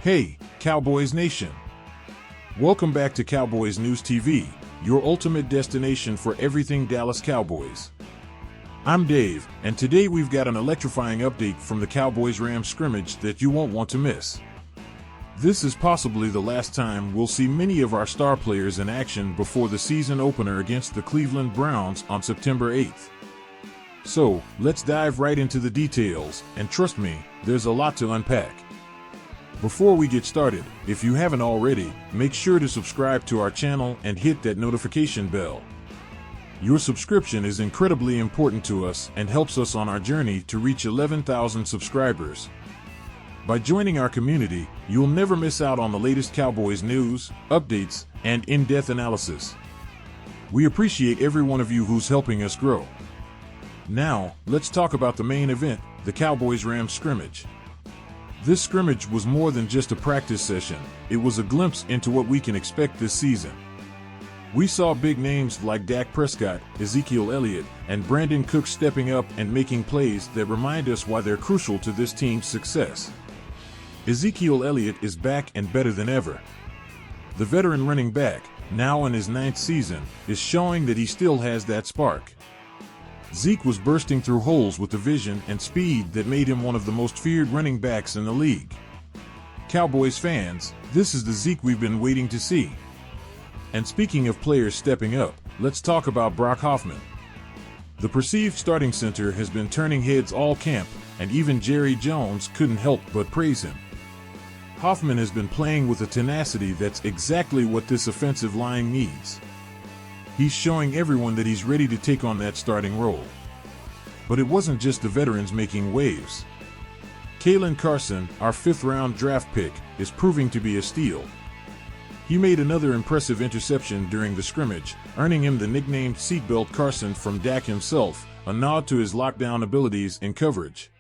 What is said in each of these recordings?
Hey, Cowboys Nation! Welcome back to Cowboys News TV, your ultimate destination for everything Dallas Cowboys. I'm Dave, and today we've got an electrifying update from the Cowboys-Rams scrimmage that you won't want to miss. This is possibly the last time we'll see many of our star players in action before the season opener against the Cleveland Browns on September 8th. So, let's dive right into the details, and trust me, there's a lot to unpack. Before we get started, if you haven't already, make sure to subscribe to our channel and hit that notification bell. Your subscription is incredibly important to us and helps us on our journey to reach 11,000 subscribers. By joining our community, you'll never miss out on the latest Cowboys news, updates, and in-depth analysis. We appreciate every one of you who's helping us grow. Now, let's talk about the main event, the Cowboys-Rams scrimmage. This scrimmage was more than just a practice session, it was a glimpse into what we can expect this season. We saw big names like Dak Prescott, Ezekiel Elliott, and Brandon Cooks stepping up and making plays that remind us why they're crucial to this team's success. Ezekiel Elliott is back and better than ever. The veteran running back, now in his 9th season, is showing that he still has that spark. Zeke was bursting through holes with the vision and speed that made him one of the most feared running backs in the league. Cowboys fans, this is the Zeke we've been waiting to see. And speaking of players stepping up, let's talk about Brock Hoffman. The perceived starting center has been turning heads all camp, and even Jerry Jones couldn't help but praise him. Hoffman has been playing with a tenacity that's exactly what this offensive line needs. He's showing everyone that he's ready to take on that starting role. But it wasn't just the veterans making waves. Kalen Carson, our 5th-round draft pick, is proving to be a steal. He made another impressive interception during the scrimmage, earning him the nickname Seatbelt Carson from Dak himself, a nod to his lockdown abilities in coverage.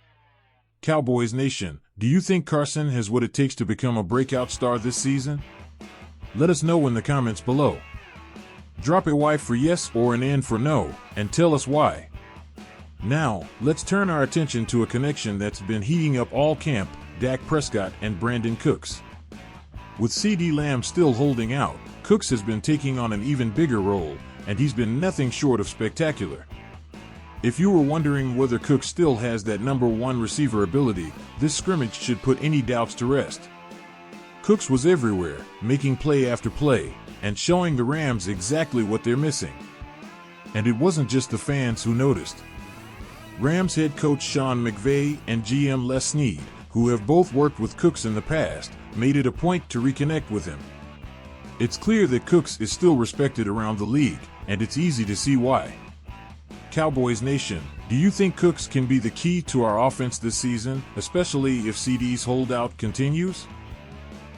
Cowboys Nation, do you think Carson has what it takes to become a breakout star this season? Let us know in the comments below. Drop a Y for yes or an N for no, and tell us why. Now, let's turn our attention to a connection that's been heating up all camp, Dak Prescott and Brandon Cooks. With CeeDee Lamb still holding out, Cooks has been taking on an even bigger role, and he's been nothing short of spectacular. If you were wondering whether Cooks still has that #1 receiver ability, this scrimmage should put any doubts to rest. Cooks was everywhere, making play after play, and showing the Rams exactly what they're missing. And it wasn't just the fans who noticed. Rams head coach Sean McVay and GM Les Snead, who have both worked with Cooks in the past, made it a point to reconnect with him. It's clear that Cooks is still respected around the league, and it's easy to see why. Cowboys Nation, do you think Cooks can be the key to our offense this season, especially if CeeDee's holdout continues?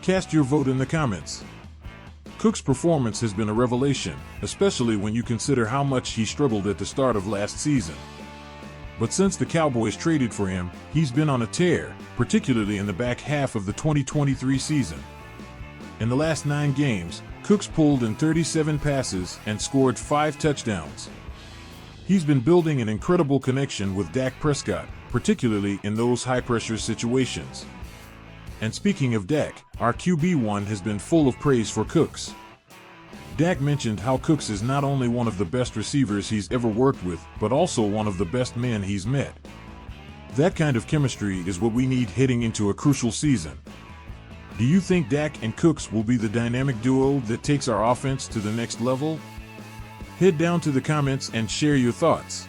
Cast your vote in the comments. Cooks' performance has been a revelation, especially when you consider how much he struggled at the start of last season. But since the Cowboys traded for him, he's been on a tear, particularly in the back half of the 2023 season. In the last 9 games, Cooks pulled in 37 passes and scored 5 touchdowns. He's been building an incredible connection with Dak Prescott, particularly in those high-pressure situations. And speaking of Dak, our QB1 has been full of praise for Cooks. Dak mentioned how Cooks is not only one of the best receivers he's ever worked with, but also one of the best men he's met. That kind of chemistry is what we need heading into a crucial season. Do you think Dak and Cooks will be the dynamic duo that takes our offense to the next level? Head down to the comments and share your thoughts.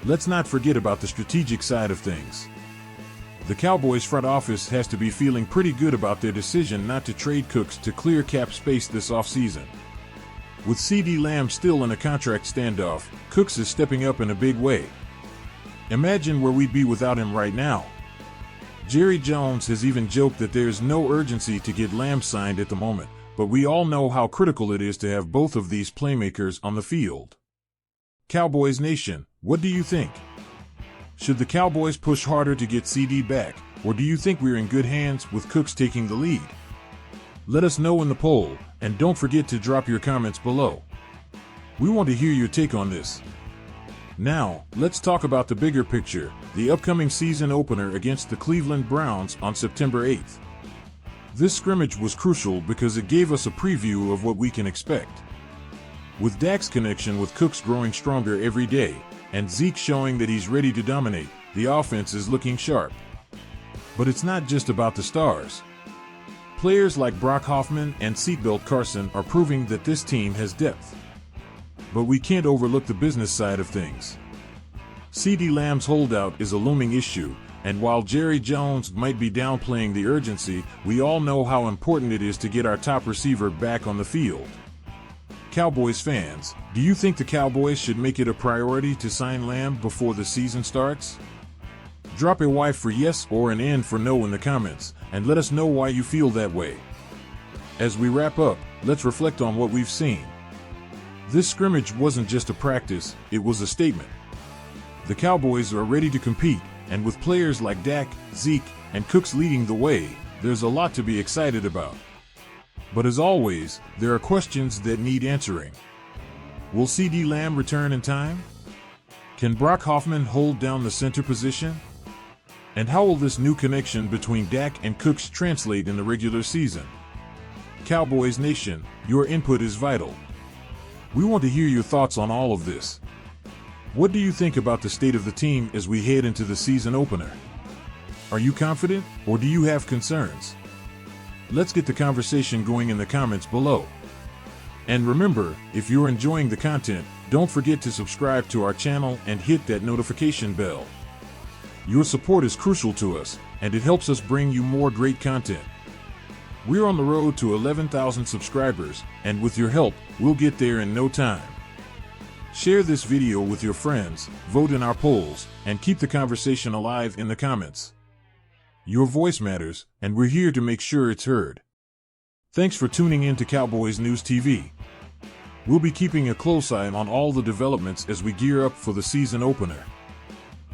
Let's not forget about the strategic side of things. The Cowboys front office has to be feeling pretty good about their decision not to trade Cooks to clear cap space this offseason. With CeeDee Lamb still in a contract standoff, Cooks is stepping up in a big way. Imagine where we'd be without him right now. Jerry Jones has even joked that there's no urgency to get Lamb signed at the moment, but we all know how critical it is to have both of these playmakers on the field. Cowboys Nation, what do you think? Should the Cowboys push harder to get CeeDee back, or do you think we're in good hands with Cooks taking the lead? Let us know in the poll, and don't forget to drop your comments below. We want to hear your take on this. Now, let's talk about the bigger picture, the upcoming season opener against the Cleveland Browns on September 8th. This scrimmage was crucial because it gave us a preview of what we can expect. With Dak's connection with Cooks growing stronger every day, and Zeke showing that he's ready to dominate, the offense is looking sharp. But it's not just about the stars. Players like Brock Hoffman and Seatbelt Carson are proving that this team has depth. But we can't overlook the business side of things. CeeDee Lamb's holdout is a looming issue, and while Jerry Jones might be downplaying the urgency, we all know how important it is to get our top receiver back on the field. Cowboys fans, do you think the Cowboys should make it a priority to sign Lamb before the season starts? Drop a Y for yes or an N for no in the comments, and let us know why you feel that way. As we wrap up, let's reflect on what we've seen. This scrimmage wasn't just a practice, it was a statement. The Cowboys are ready to compete, and with players like Dak, Zeke, and Cooks leading the way, there's a lot to be excited about. But as always, there are questions that need answering. Will CeeDee Lamb return in time? Can Brock Hoffman hold down the center position? And how will this new connection between Dak and Cooks translate in the regular season? Cowboys Nation, your input is vital. We want to hear your thoughts on all of this. What do you think about the state of the team as we head into the season opener? Are you confident, or do you have concerns? Let's get the conversation going in the comments below. And remember, if you're enjoying the content, don't forget to subscribe to our channel and hit that notification bell. Your support is crucial to us, and it helps us bring you more great content. We're on the road to 11,000 subscribers, and with your help, we'll get there in no time. Share this video with your friends, vote in our polls, and keep the conversation alive in the comments. Your voice matters, and we're here to make sure it's heard. Thanks for tuning in to Cowboys News TV. We'll be keeping a close eye on all the developments as we gear up for the season opener.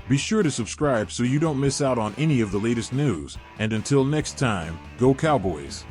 Be sure to subscribe so you don't miss out on any of the latest news, and until next time, go Cowboys!